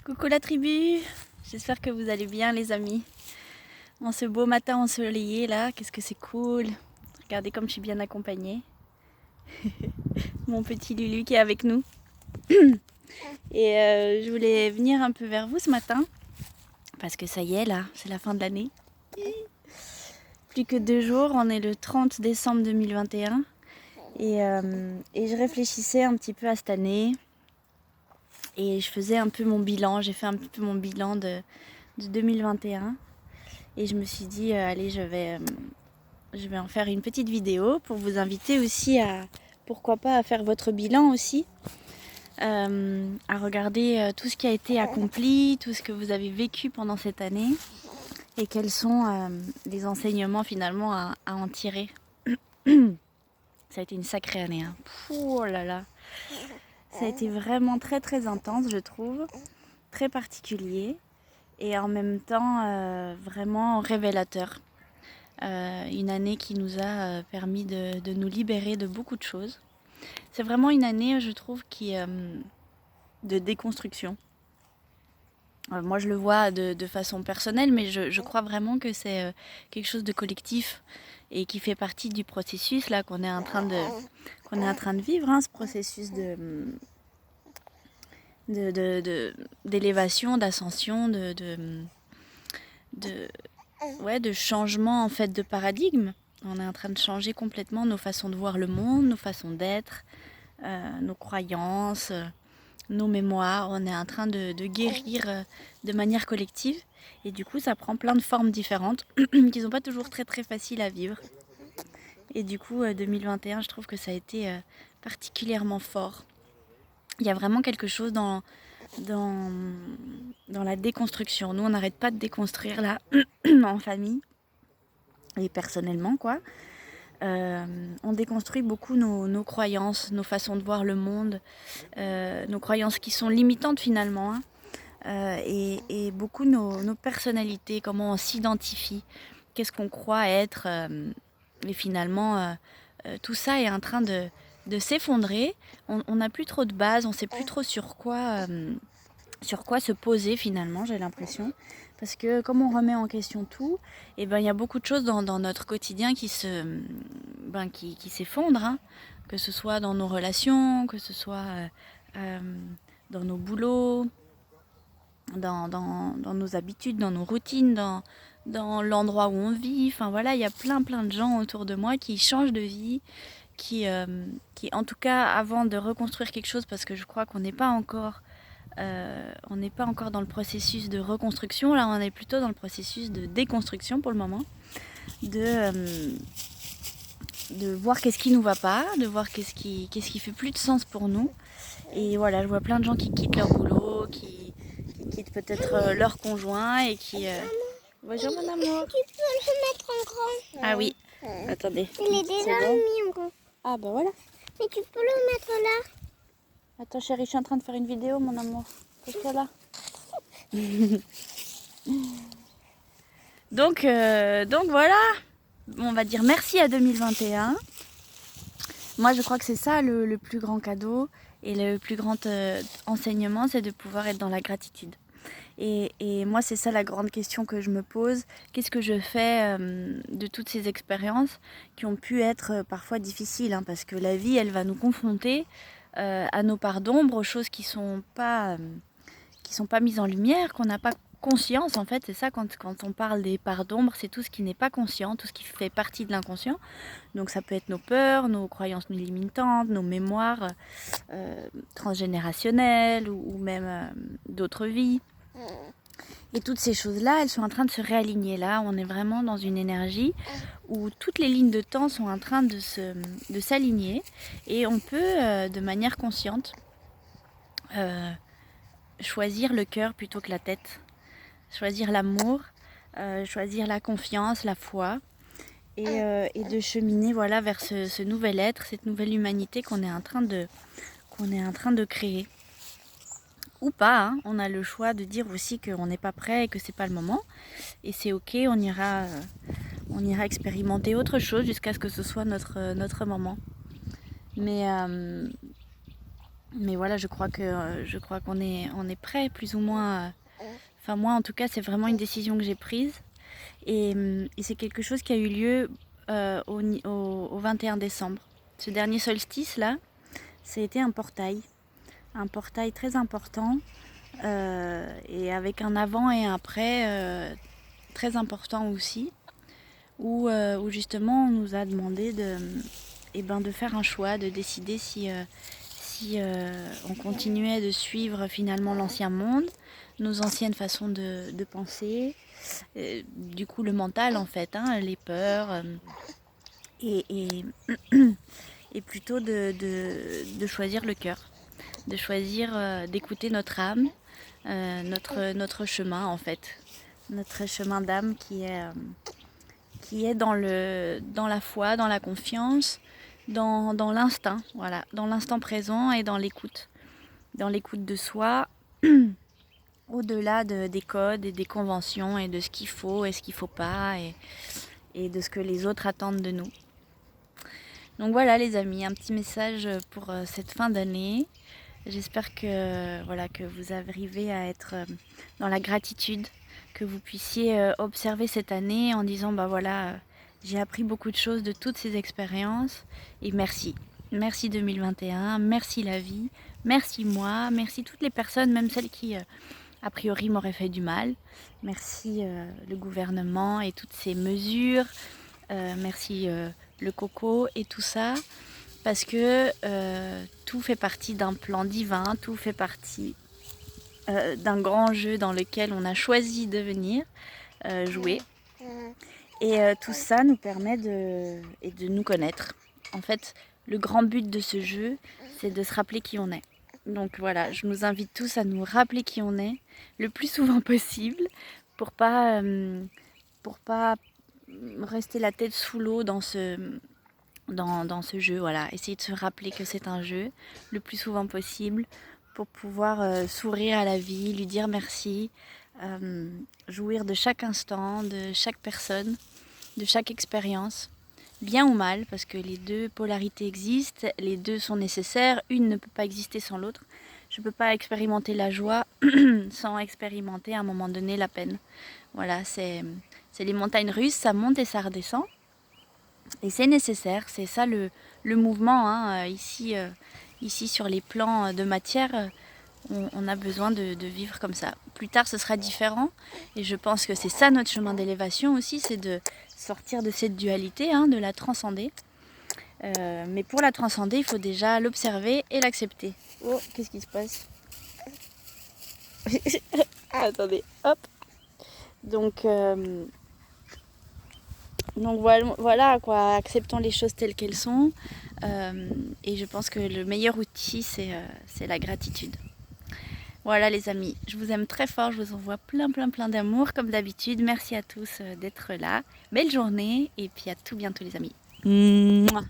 Coucou la tribu, j'espère que vous allez bien les amis. En ce beau matin ensoleillé là, qu'est-ce que c'est cool. Regardez comme je suis bien accompagnée. Mon petit Lulu qui est avec nous. Et je voulais venir un peu vers vous ce matin. Parce que ça y est là, c'est la fin de l'année. Plus que 2 jours, on est le 30 décembre 2021. Et je réfléchissais un petit peu à cette année. Et je faisais un peu mon bilan, j'ai fait un peu mon bilan de 2021. Et je me suis dit, allez, je vais en faire une petite vidéo pour vous inviter aussi à, pourquoi pas, à faire votre bilan aussi. À regarder tout ce qui a été accompli, tout ce que vous avez vécu pendant cette année. Et quels sont les enseignements finalement à en tirer. Ça a été une sacrée année. Hein. Oh là là. Ça a été vraiment très très intense, je trouve. Très particulier. Et en même temps, vraiment révélateur. Une année qui nous a permis de nous libérer de beaucoup de choses. C'est vraiment une année, je trouve, de déconstruction. Moi, je le vois de façon personnelle, mais je crois vraiment que c'est quelque chose de collectif et qui fait partie du processus là qu'on est en train de vivre, hein, ce processus d'élévation, d'ascension, de changement en fait de paradigme. On est en train de changer complètement nos façons de voir le monde, nos façons d'être, nos croyances, nos mémoires. On est en train de guérir de manière collective. Et du coup, ça prend plein de formes différentes qui ne sont pas toujours très très faciles à vivre. Et du coup, 2021, je trouve que ça a été particulièrement fort. Il y a vraiment quelque chose dans la déconstruction. Nous, on n'arrête pas de déconstruire là, en famille et personnellement, quoi. On déconstruit beaucoup nos croyances, nos façons de voir le monde, nos croyances qui sont limitantes finalement, hein, et beaucoup nos personnalités, comment on s'identifie, qu'est-ce qu'on croit être, et finalement tout ça est en train de s'effondrer. On n'a plus trop de base, on ne sait plus trop sur quoi se poser finalement, j'ai l'impression. Parce que comme on remet en question tout, et ben, il y a beaucoup de choses dans notre quotidien qui s'effondrent, hein. Que ce soit dans nos relations, que ce soit dans nos boulots, dans nos habitudes, dans nos routines, dans l'endroit où on vit. Enfin voilà, il y a plein de gens autour de moi qui changent de vie, qui en tout cas, avant de reconstruire quelque chose, parce que je crois qu'on n'est pas encore dans le processus de reconstruction, là on est plutôt dans le processus de déconstruction pour le moment, de voir qu'est-ce qui nous va pas, de voir qu'est-ce qui fait plus de sens pour nous. Et voilà, je vois plein de gens qui quittent leur boulot, qui quittent peut-être leur conjoint et qui... Bonjour mon amour. Tu peux le mettre en grand. Ah oui, attendez. Il est déjà mis en grand. Ah bah voilà. Mais tu peux le mettre là. Attends chérie, je suis en train de faire une vidéo mon amour. Pose-toi là. Donc voilà, on va dire merci à 2021. Moi je crois que c'est ça le plus grand cadeau et le plus grand enseignement, c'est de pouvoir être dans la gratitude. Et moi c'est ça la grande question que je me pose. Qu'est-ce que je fais de toutes ces expériences qui ont pu être parfois difficiles, hein, parce que la vie elle va nous confronter à nos parts d'ombre, aux choses qui sont pas mises en lumière, qu'on n'a pas conscience en fait. C'est ça, quand on parle des parts d'ombre, c'est tout ce qui n'est pas conscient, tout ce qui fait partie de l'inconscient. Donc ça peut être nos peurs, nos croyances limitantes, nos mémoires transgénérationnelles ou même d'autres vies. Et toutes ces choses-là, elles sont en train de se réaligner. Là, on est vraiment dans une énergie où toutes les lignes de temps sont en train de s'aligner. Et on peut, de manière consciente, choisir le cœur plutôt que la tête. Choisir l'amour, choisir la confiance, la foi. Et de cheminer voilà, vers ce nouvel être, cette nouvelle humanité qu'on est en train de créer. Ou pas, hein. On a le choix de dire aussi qu'on n'est pas prêt et que c'est pas le moment. Et c'est ok, on ira expérimenter autre chose jusqu'à ce que ce soit notre moment. Mais Mais voilà, je crois qu'on est prêt, plus ou moins. Enfin moi en tout cas, c'est vraiment une décision que j'ai prise. Et c'est quelque chose qui a eu lieu au 21 décembre. Ce dernier solstice là, c'était un portail très important et avec un avant et un après très important aussi, où justement on nous a demandé de faire un choix, de décider si on continuait de suivre finalement l'ancien monde, nos anciennes façons de penser, du coup le mental en fait, hein, les peurs, et, et plutôt de choisir le cœur, de choisir d'écouter notre âme, notre chemin en fait, notre chemin d'âme qui est dans la foi, dans la confiance, dans l'instinct, voilà, dans l'instant présent et dans l'écoute de soi, au-delà des codes et des conventions et de ce qu'il faut et ce qu'il ne faut pas et de ce que les autres attendent de nous. Donc voilà les amis, un petit message pour cette fin d'année. J'espère que vous arrivez à être dans la gratitude, que vous puissiez observer cette année en disant j'ai appris beaucoup de choses de toutes ces expériences et merci. Merci 2021, merci la vie, merci moi, merci toutes les personnes, même celles qui a priori m'auraient fait du mal. Merci le gouvernement et toutes ces mesures, merci le coco et tout ça. Parce que tout fait partie d'un plan divin, tout fait partie d'un grand jeu dans lequel on a choisi de venir jouer. Et tout ça nous permet de nous connaître. En fait, le grand but de ce jeu, c'est de se rappeler qui on est. Donc voilà, je nous invite tous à nous rappeler qui on est le plus souvent possible pour pas rester la tête sous l'eau dans ce jeu, voilà, essayer de se rappeler que c'est un jeu le plus souvent possible pour pouvoir sourire à la vie, lui dire merci, jouir de chaque instant, de chaque personne, de chaque expérience, bien ou mal, parce que les deux polarités existent, les deux sont nécessaires, une ne peut pas exister sans l'autre. Je ne peux pas expérimenter la joie sans expérimenter à un moment donné la peine. Voilà, c'est les montagnes russes, ça monte et ça redescend. Et c'est nécessaire, c'est ça le mouvement, hein. Ici sur les plans de matière, on a besoin de vivre comme ça. Plus tard ce sera différent et je pense que c'est ça notre chemin d'élévation aussi, c'est de sortir de cette dualité, hein, de la transcender. Mais pour la transcender, il faut déjà l'observer et l'accepter. Oh, qu'est-ce qui se passe? Attendez, hop. Donc voilà quoi, acceptons les choses telles qu'elles sont. Et je pense que le meilleur outil, c'est la gratitude. Voilà les amis, je vous aime très fort, je vous envoie plein d'amour comme d'habitude. Merci à tous d'être là. Belle journée et puis à tout bientôt les amis. Mouah.